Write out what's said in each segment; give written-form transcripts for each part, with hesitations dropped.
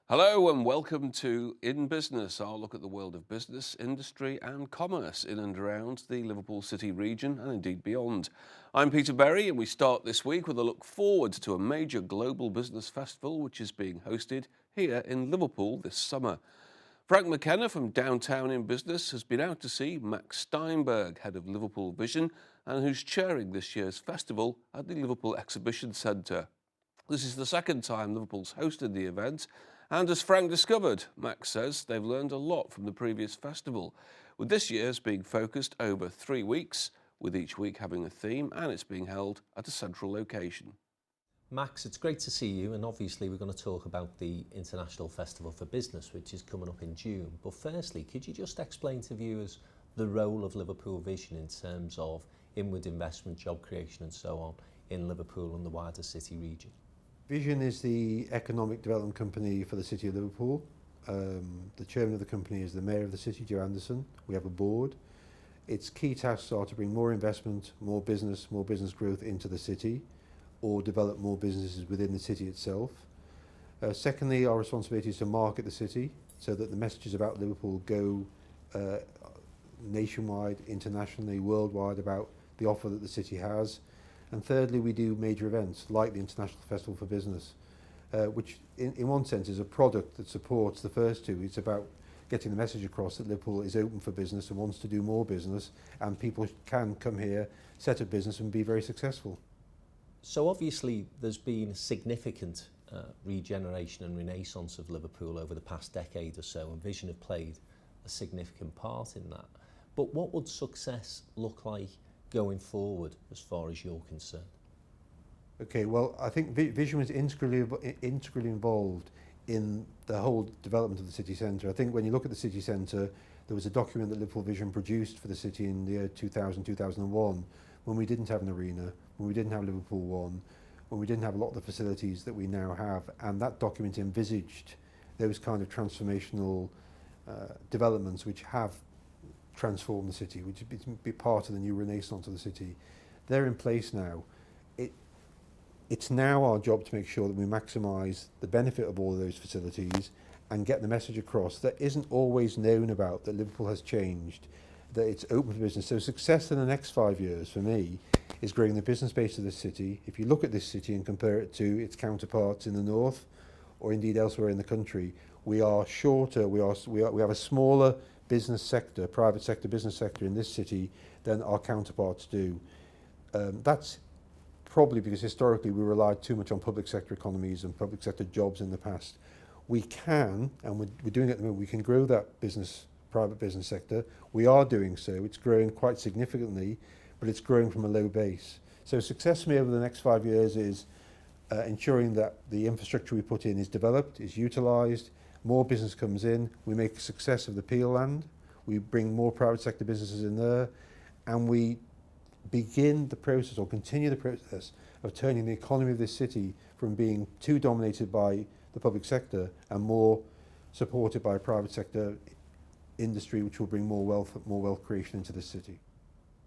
Hello and welcome to In Business, our look at the world of business, industry and commerce in and around the Liverpool City region and indeed beyond. I'm Peter Berry and we start this week with a look forward to a major global business festival which is being hosted here in Liverpool this summer. Frank McKenna from Downtown in Business has been out to see Max Steinberg, head of Liverpool Vision, and who's chairing this year's festival at the Liverpool Exhibition Centre. This is the second time Liverpool's hosted the event, and as Frank discovered, Max says they've learned a lot from the previous festival, with this year's being focused over 3 weeks, with each week having a theme, and it's being held at a central location. Max, it's great to see you, and obviously we're going to talk about the International Festival for Business, which is coming up in June. But firstly, could you just explain to viewers the role of Liverpool Vision in terms of inward investment, job creation and so on in Liverpool and the wider city region? Vision is the economic development company for the City of Liverpool. The chairman of the company is the Mayor of the City, Joe Anderson. We have a board. Its key tasks are to bring more investment, more business growth into the city, or develop more businesses within the city itself. Secondly, our responsibility is to market the city so that the messages about Liverpool go nationwide, internationally, worldwide about the offer that the city has. And thirdly, we do major events like the International Festival for Business, which in one sense is a product that supports the first two. It's about getting the message across that Liverpool is open for business and wants to do more business, and people can come here, set up business and be very successful. So obviously there's been a significant regeneration and renaissance of Liverpool over the past decade or so, and Vision have played a significant part in that. But what would success look like going forward as far as you're concerned? Okay, well, I think Vision was integrally involved in the whole development of the city centre. I think when you look at the city centre, there was a document that Liverpool Vision produced for the city in the year 2000, 2001, when we didn't have an arena, when we didn't have Liverpool One, when we didn't have a lot of the facilities that we now have. And that document envisaged those kind of transformational developments which have transformed the city, which be part of the new renaissance of the city. They're in place now. It's now our job to make sure that we maximise the benefit of all of those facilities and get the message across that isn't always known about, that Liverpool has changed, that it's open for business. So success in the next 5 years for me is growing the business base of the city. If you look at this city and compare it to its counterparts in the north or indeed elsewhere in the country, we are shorter, we have a smaller business sector, private sector business sector in this city than our counterparts do. That's probably because historically we relied too much on public sector economies and public sector jobs in the past. We can, and we're doing it at the moment, we can grow that private business sector. We are doing so. It's growing quite significantly, but it's growing from a low base. So success for me over the next 5 years is ensuring that the infrastructure we put in is developed, is utilised, more business comes in, we make a success of the Peel land, we bring more private sector businesses in there, and we begin the process or continue the process of turning the economy of this city from being too dominated by the public sector and more supported by a private sector industry which will bring more wealth creation into this city.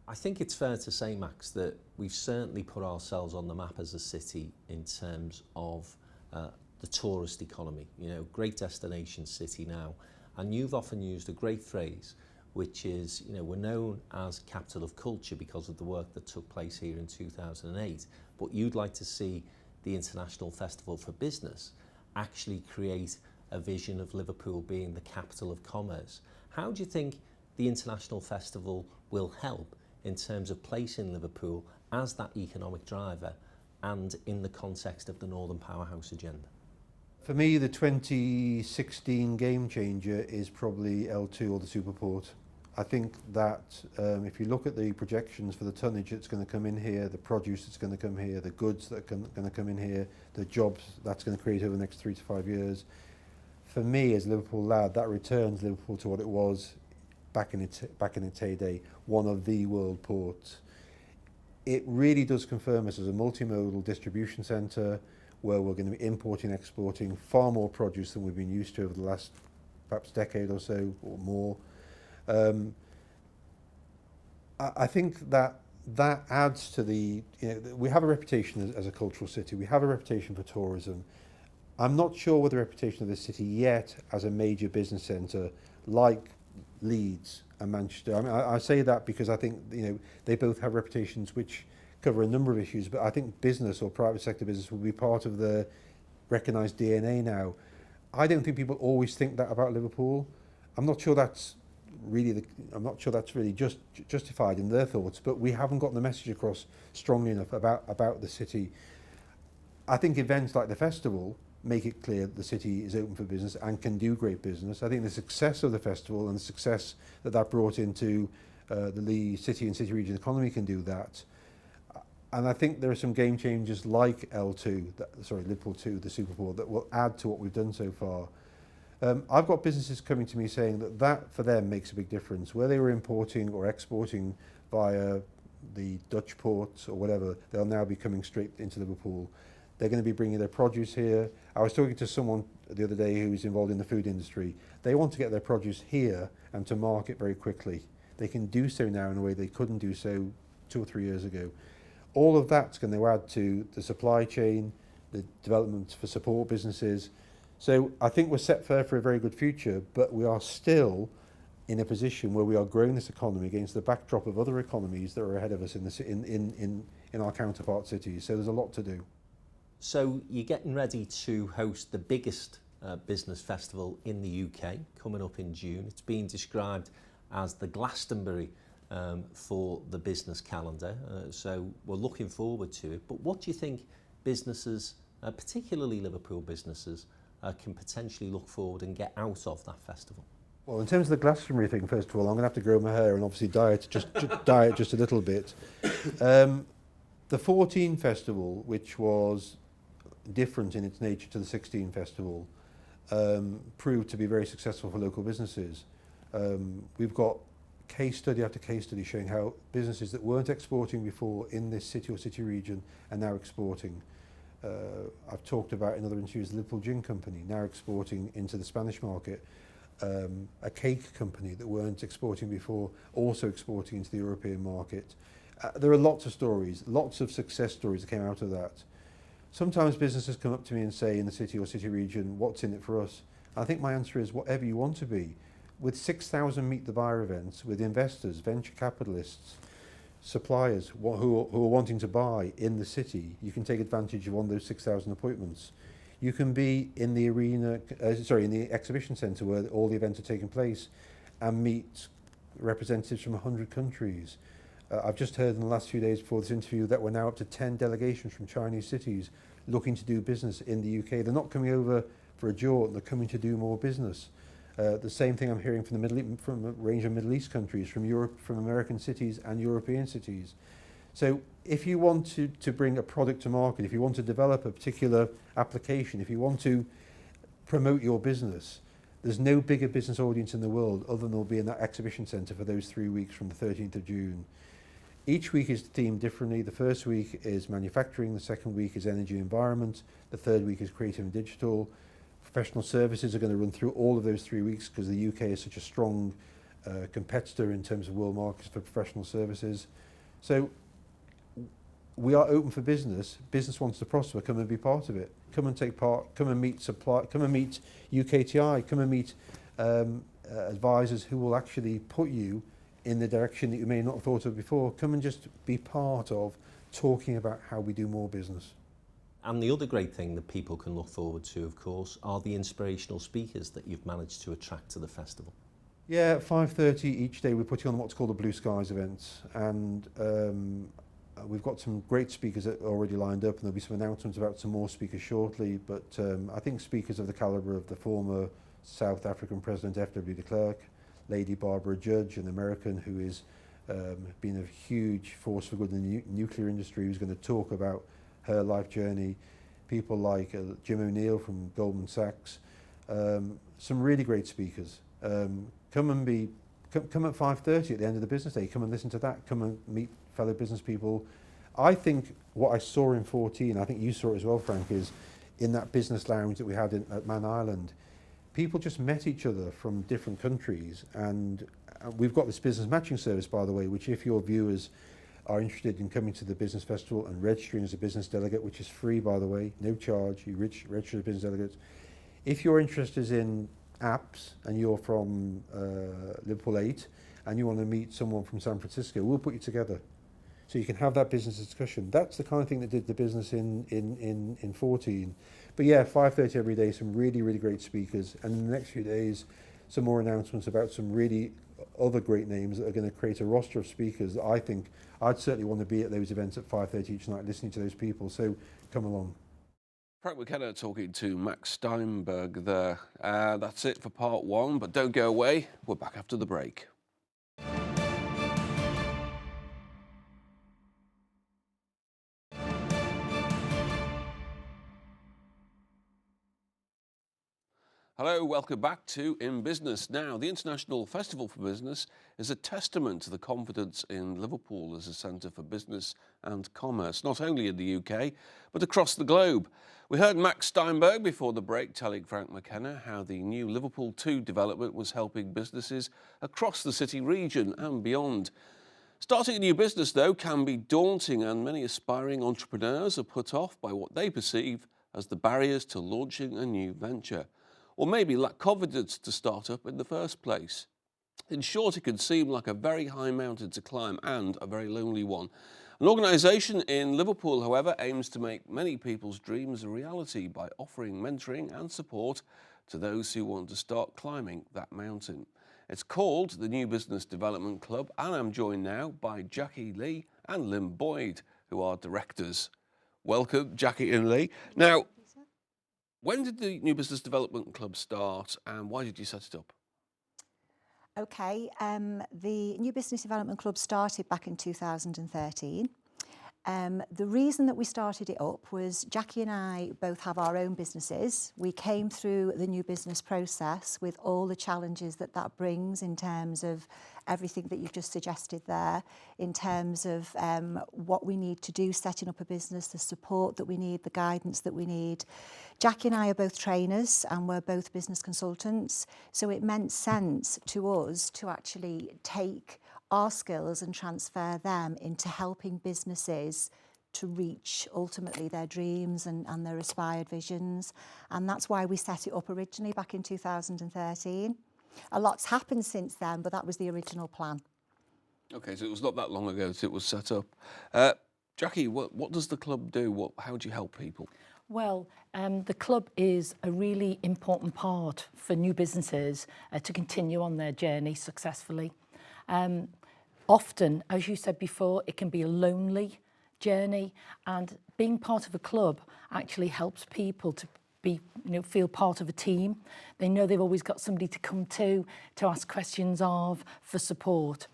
I think it's fair to say, Max, that we've certainly put ourselves on the map as a city in terms of the tourist economy. You know, great destination city now. And you've often used a great phrase, which is, you know, we're known as capital of culture because of the work that took place here in 2008. But you'd like to see the International Festival for Business actually create a vision of Liverpool being the capital of commerce. How do you think the International Festival will help in terms of placing Liverpool as that economic driver and in the context of the Northern Powerhouse agenda? For me, the 2016 game changer is probably L2 or the Superport. I think that if you look at the projections for the tonnage that's going to come in here, the produce that's going to come here, the goods that are going to come in here, the jobs that's going to create over the next 3 to 5 years, for me as a Liverpool lad, that returns Liverpool to what it was back in its heyday, one of the world ports. It really does confirm us as a multimodal distribution centre where we're going to be importing, exporting far more produce than we've been used to over the last perhaps decade or so or more. I think that adds to the, we have a reputation as a cultural city, we have a reputation for tourism. I'm not sure with the reputation of the city yet as a major business centre like Leeds and Manchester. I mean, I say that because I think, you know, they both have reputations which cover a number of issues, but I think business or private sector business will be part of the recognised DNA now. I don't think people always think that about Liverpool. I'm not sure that's really justified in their thoughts, but we haven't got the message across strongly enough about the city. I think events like the festival make it clear that the city is open for business and can do great business. I think the success of the festival and the success that brought into the city and city region economy can do that. And I think there are some game changers like Liverpool 2, the Super Bowl, that will add to what we've done so far. I've got businesses coming to me saying that for them makes a big difference. Where they were importing or exporting via the Dutch ports or whatever, they'll now be coming straight into Liverpool. They're going to be bringing their produce here. I was talking to someone the other day who was involved in the food industry. They want to get their produce here and to market very quickly. They can do so now in a way they couldn't do so 2 or 3 years ago. All of that's going to add to the supply chain, the development for support businesses. So I think we're set for a very good future, but we are still in a position where we are growing this economy against the backdrop of other economies that are ahead of us in our counterpart cities. So there's a lot to do. So you're getting ready to host the biggest business festival in the UK coming up in June. It's being described as the Glastonbury for the business calendar. So we're looking forward to it. But what do you think businesses, particularly Liverpool businesses, can potentially look forward and get out of that festival? Well, in terms of the Glastonbury thing, first of all, I'm going to have to grow my hair and obviously diet just a little bit. The 14 festival, which was different in its nature to the 16 festival, proved to be very successful for local businesses. We've got case study after case study showing how businesses that weren't exporting before in this city or city region are now exporting. I've talked about in other interviews the Liverpool Gin Company now exporting into the Spanish market. A cake company that weren't exporting before also exporting into the European market. There are lots of stories, lots of success stories that came out of that. Sometimes businesses come up to me and say in the city or city region, what's in it for us? I think my answer is whatever you want to be. With 6,000 Meet the Buyer events, with investors, venture capitalists, suppliers who are wanting to buy in the city, you can take advantage of one of those 6,000 appointments. You can be in the in the exhibition centre where all the events are taking place and meet representatives from 100 countries. I've just heard in the last few days before this interview that we're now up to 10 delegations from Chinese cities looking to do business in the UK. They're not coming over for a jaunt, they're coming to do more business. The same thing I'm hearing from from a range of Middle East countries, from Europe, from American cities and European cities. So if you want to bring a product to market, if you want to develop a particular application, if you want to promote your business, there's no bigger business audience in the world other than they'll be in that exhibition centre for those 3 weeks from the 13th of June. Each week is themed differently. The first week is manufacturing, the second week is energy and environment, the third week is creative and digital. Professional services are going to run through all of those 3 weeks because the UK is such a strong competitor in terms of world markets for professional services. So we are open for business. Business wants to prosper. Come and be part of it. Come and take part. Come and meet Come and meet UKTI. Come and meet advisors who will actually put you in the direction that you may not have thought of before. Come and just be part of talking about how we do more business. And the other great thing that people can look forward to, of course, are the inspirational speakers that you've managed to attract to the festival. Yeah, at 5:30 each day we're putting on what's called the Blue Skies events, and we've got some great speakers that are already lined up, and there'll be some announcements about some more speakers shortly, but I think speakers of the calibre of the former South African President F.W. de Klerk, Lady Barbara Judge, an American who is been a huge force for good in the nuclear industry, who's going to talk about her life journey. People like Jim O'Neill from Goldman Sachs. Some really great speakers. Come at 5:30 at the end of the business day. Come and listen to that. Come and meet fellow business people. I think what I saw in 14, I think you saw it as well, Frank, is in that business lounge that we had at Man Island. People just met each other from different countries, and we've got this business matching service, by the way, which if your viewers are interested in coming to the business festival and registering as a business delegate, which is free, by the way, no charge. You register as a business delegate. If you're interested in apps and you're from Liverpool 8 and you want to meet someone from San Francisco, we'll put you together. So you can have that business discussion. That's the kind of thing that did the business in 14. But yeah, 5:30 every day, some really, really great speakers. And in the next few days, some more announcements about some really other great names that are going to create a roster of speakers that I think I'd certainly want to be at those events at 5:30 each night listening to those people. So come along. Frank McKenna talking to Max Steinberg there. That's it for part one, but don't go away. We're back after the break. Hello, welcome back to In Business. Now, the International Festival for Business is a testament to the confidence in Liverpool as a centre for business and commerce, not only in the UK, but across the globe. We heard Max Steinberg before the break telling Frank McKenna how the new Liverpool 2 development was helping businesses across the city region and beyond. Starting a new business, though, can be daunting, and many aspiring entrepreneurs are put off by what they perceive as the barriers to launching a new venture, or maybe lack confidence to start up in the first place. In short, it can seem like a very high mountain to climb and a very lonely one. An organisation in Liverpool, however, aims to make many people's dreams a reality by offering mentoring and support to those who want to start climbing that mountain. It's called the New Business Development Club, and I'm joined now by Jackie Lee and Lynn Boyd, who are directors. Welcome, Jackie and Lee. Now, when did the New Business Development Club start and why did you set it up? Okay, the New Business Development Club started back in 2013. The reason that we started it up was Jackie and I both have our own businesses. We came through the new business process with all the challenges that that brings in terms of everything that you've just suggested there, in terms of what we need to do setting up a business, the support that we need, the guidance that we need. Jackie and I are both trainers and we're both business consultants, so it meant sense to us to actually take our skills and transfer them into helping businesses to reach ultimately their dreams and their aspired visions. And that's why we set it up originally back in 2013. A lot's happened since then, but that was the original plan. Okay, so it was not that long ago that it was set up. Jackie, what does the club do? How do you help people? Well, the club is a really important part for new businesses to continue on their journey successfully. Often, as you said before, it can be a lonely journey, and being part of a club actually helps people to feel part of a team. They know they've always got somebody to come to ask questions of, for support.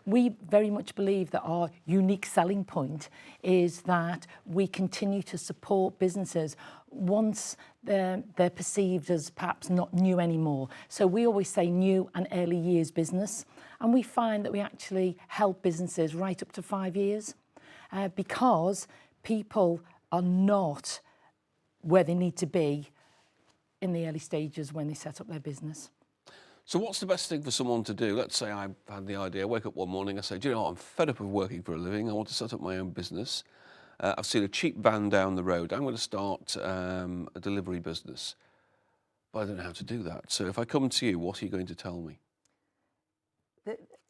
We very much believe that our unique selling point is that we continue to support businesses once they're perceived as perhaps not new anymore. So we always say new and early years business, and we find that we actually help businesses right up to 5 years because people are not where they need to be in the early stages when they set up their business. So what's the best thing for someone to do? Let's say I had the idea, I wake up one morning, I say, do you know what, I'm fed up of working for a living, I want to set up my own business. I've seen a cheap van down the road, I'm going to start a delivery business. But I don't know how to do that. So if I come to you, what are you going to tell me?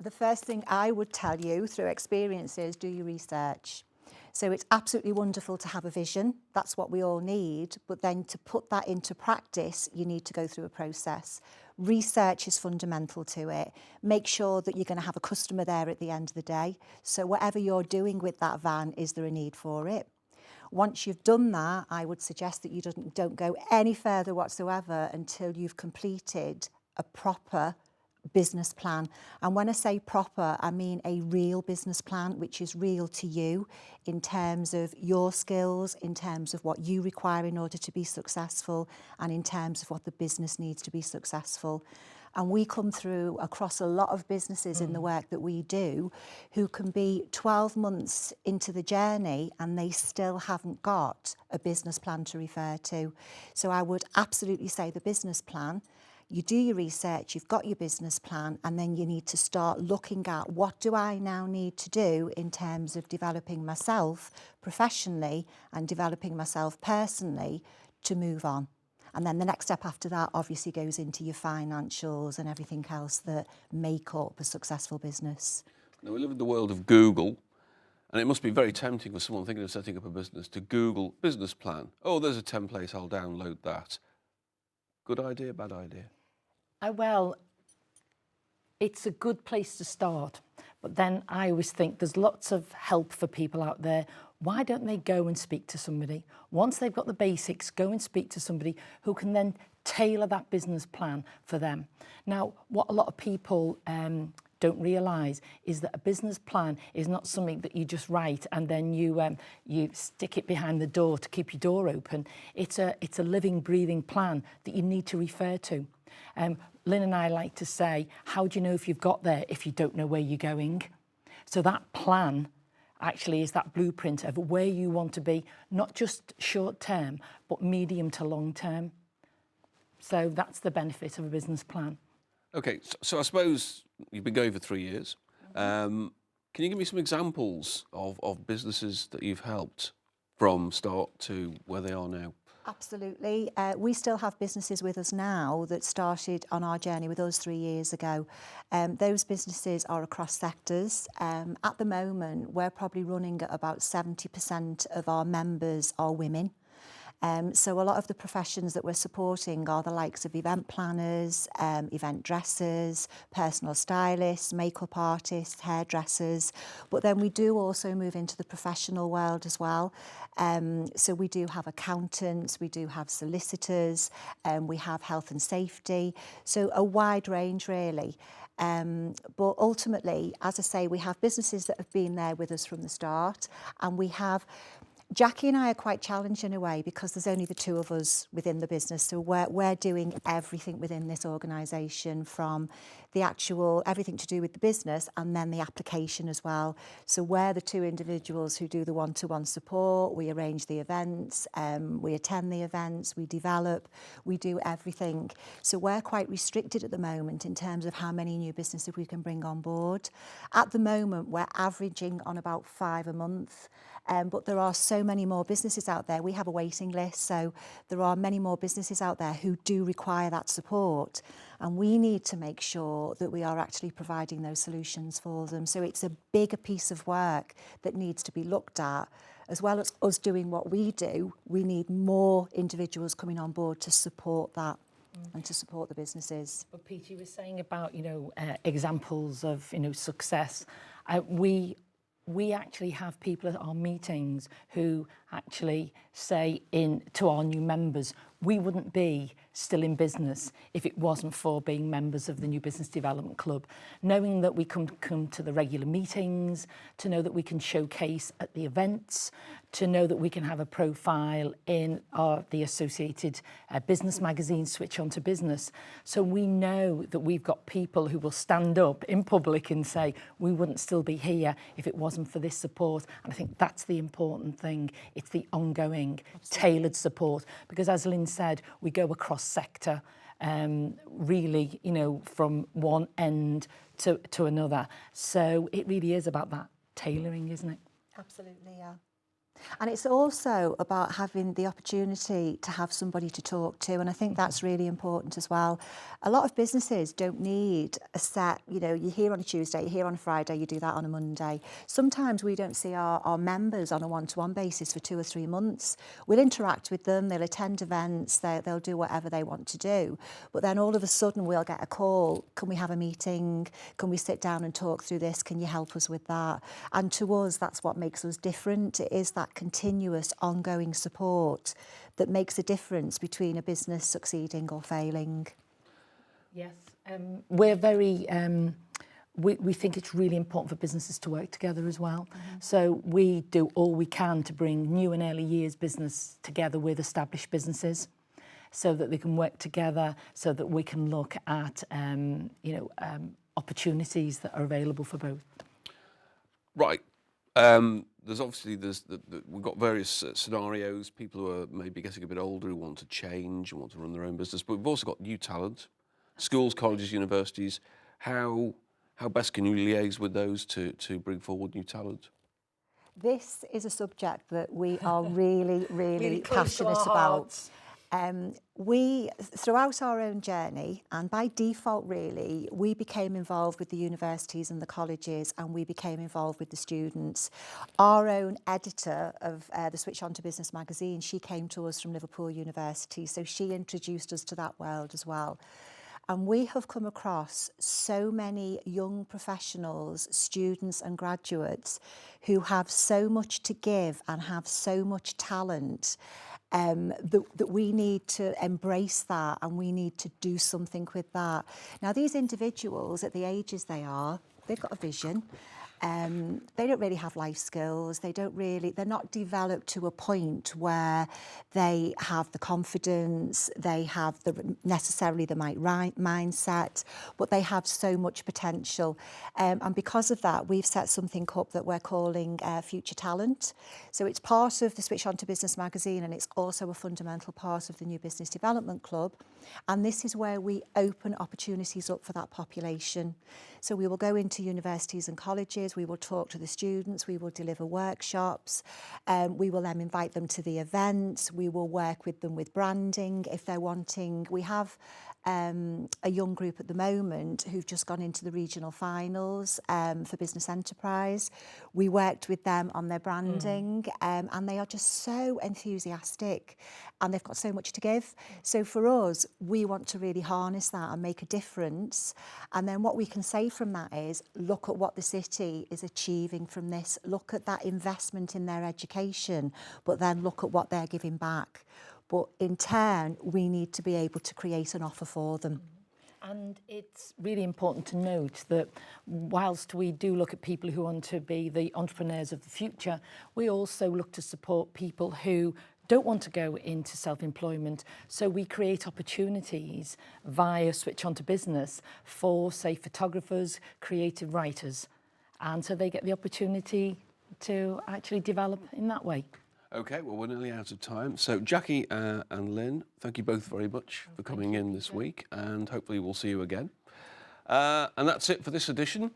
The first thing I would tell you through experience is do your research. So it's absolutely wonderful to have a vision. That's what we all need. But then to put that into practice, you need to go through a process. Research is fundamental to it. Make sure that you're going to have a customer there at the end of the day. So whatever you're doing with that van, is there a need for it? Once you've done that, I would suggest that you don't go any further whatsoever until you've completed a proper business plan. And when I say proper, I mean a real business plan, which is real to you in terms of your skills, in terms of what you require in order to be successful, and in terms of what the business needs to be successful. And we come through across a lot of businesses in the work that we do who can be 12 months into the journey and they still haven't got a business plan to refer to. So I would absolutely say the business plan. you do your research, you've got your business plan, and then you need to start looking at what do I now need to do in terms of developing myself professionally and developing myself personally to move on. And then the next step after that obviously goes into your financials and everything else that make up a successful business. Now, we live in the world of Google, and it must be very tempting for someone thinking of setting up a business to Google business plan. Oh, there's a template, I'll download that. Good idea, bad idea? Well, it's a good place to start. But then I always think there's lots of help for people out there. Why don't they go and speak to somebody? Once they've got the basics, go and speak to somebody who can then tailor that business plan for them. Now, what a lot of people don't realise is that a business plan is not something that you just write and then you stick it behind the door to keep your door open. It's a living, breathing plan that you need to refer to. Lynn and I like to say, how do you know if you've got there if you don't know where you're going? So that plan actually is that blueprint of where you want to be, not just short term, but medium to long term. So that's the benefit of a business plan. Okay, so I suppose you've been going for 3 years. Can you give me some examples of businesses that you've helped from start to where they are now? Absolutely. We still have businesses with us now that started on our journey with us 3 years ago. Those businesses are across sectors. At the moment, we're probably running at about 70% of our members are women. So a lot of the professions that we're supporting are the likes of event planners, event dressers, personal stylists, makeup artists, hairdressers. But then we do also move into the professional world as well. So we do have accountants, we do have solicitors, we have health and safety. So a wide range really. But ultimately, as I say, we have businesses that have been there with us from the start, and we have Jackie and I are quite challenged in a way because there's only the two of us within the business. So we're doing everything within this organisation, from the actual, everything to do with the business, and then the application as well. So we're the two individuals who do the one-to-one support, we arrange the events, we attend the events, we develop, we do everything. So we're quite restricted at the moment in terms of how many new businesses we can bring on board. At the moment, we're averaging on about 5 a month. But there are so many more businesses out there. We have a waiting list, so there are many more businesses out there who do require that support. And we need to make sure that we are actually providing those solutions for them. So it's a bigger piece of work that needs to be looked at. As well as us doing what we do, we need more individuals coming on board to support that and to support the businesses. But Peter, you were saying about, examples of, success. We actually have people at our meetings who actually say to our new members, we wouldn't be still in business if it wasn't for being members of the New Business Development Club. Knowing that we come to the regular meetings, to know that we can showcase at the events, to know that we can have a profile in the associated business magazine, Switch On to Business. So we know that we've got people who will stand up in public and say, we wouldn't still be here if it wasn't for this support. And I think that's the important thing. It's the ongoing, tailored support. Because as Lynn said, we go across sector, really, from one end to another. So it really is about that tailoring, isn't it? Absolutely, yeah. And it's also about having the opportunity to have somebody to talk to, and I think that's really important as well. A lot of businesses don't need a set, you're here on a Tuesday, you're here on a Friday, you do that on a Monday. Sometimes we don't see our members on a one-to-one basis for 2 or 3 months. We'll interact with them, they'll attend events, they'll do whatever they want to do, but then all of a sudden we'll get a call, can we have a meeting, can we sit down and talk through this, can you help us with that? And to us, that's what makes us different. It is that continuous ongoing support that makes a difference between a business succeeding or failing. Yes, we're very, we think it's really important for businesses to work together as well. So we do all we can to bring new and early years business together with established businesses so that they can work together, so that we can look at, opportunities that are available for both. Right. We've got various scenarios, people who are maybe getting a bit older who want to change, who want to run their own business, but we've also got new talent schools, colleges, universities. How best can you liaise with those to bring forward new talent? This is a subject that we are really, really close to passionate our about. hearts. We, throughout our own journey, and by default really, we became involved with the universities and the colleges, and we became involved with the students. Our own editor of the Switch On to Business magazine, she came to us from Liverpool University, so she introduced us to that world as well. And we have come across so many young professionals, students and graduates who have so much to give and have so much talent that we need to embrace that, and we need to do something with that. Now, these individuals at the ages they are, they've got a vision. They don't really have life skills. They're not developed to a point where they have the confidence, they have necessarily the right mindset, but they have so much potential. And because of that, we've set something up that we're calling Future Talent. So it's part of the Switch On to Business magazine, and it's also a fundamental part of the New Business Development Club. And this is where we open opportunities up for that population. So we will go into universities and colleges, we will talk to the students, we will deliver workshops, we will then invite them to the events, we will work with them with branding if they're wanting. We have a young group at the moment who've just gone into the regional finals for business enterprise. We worked with them on their branding and they are just so enthusiastic and they've got so much to give. So for us, we want to really harness that and make a difference. And then what we can say from that is, look at what the city is achieving from this, look at that investment in their education, but then look at what they're giving back. But in turn, we need to be able to create an offer for them. And it's really important to note that whilst we do look at people who want to be the entrepreneurs of the future, we also look to support people who don't want to go into self-employment. So we create opportunities via Switch On to Business for, say, photographers, creative writers. And so they get the opportunity to actually develop in that way. Okay, well, we're nearly out of time. So Jackie and Lynn, thank you both very much for coming in this week, and hopefully we'll see you again. And that's it for this edition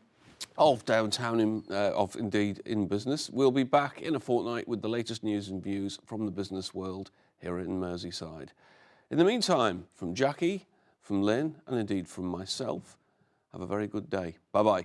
of Downtown of Indeed in Business. We'll be back in a fortnight with the latest news and views from the business world here in Merseyside. In the meantime, from Jackie, from Lynn, and indeed from myself, have a very good day. Bye-bye.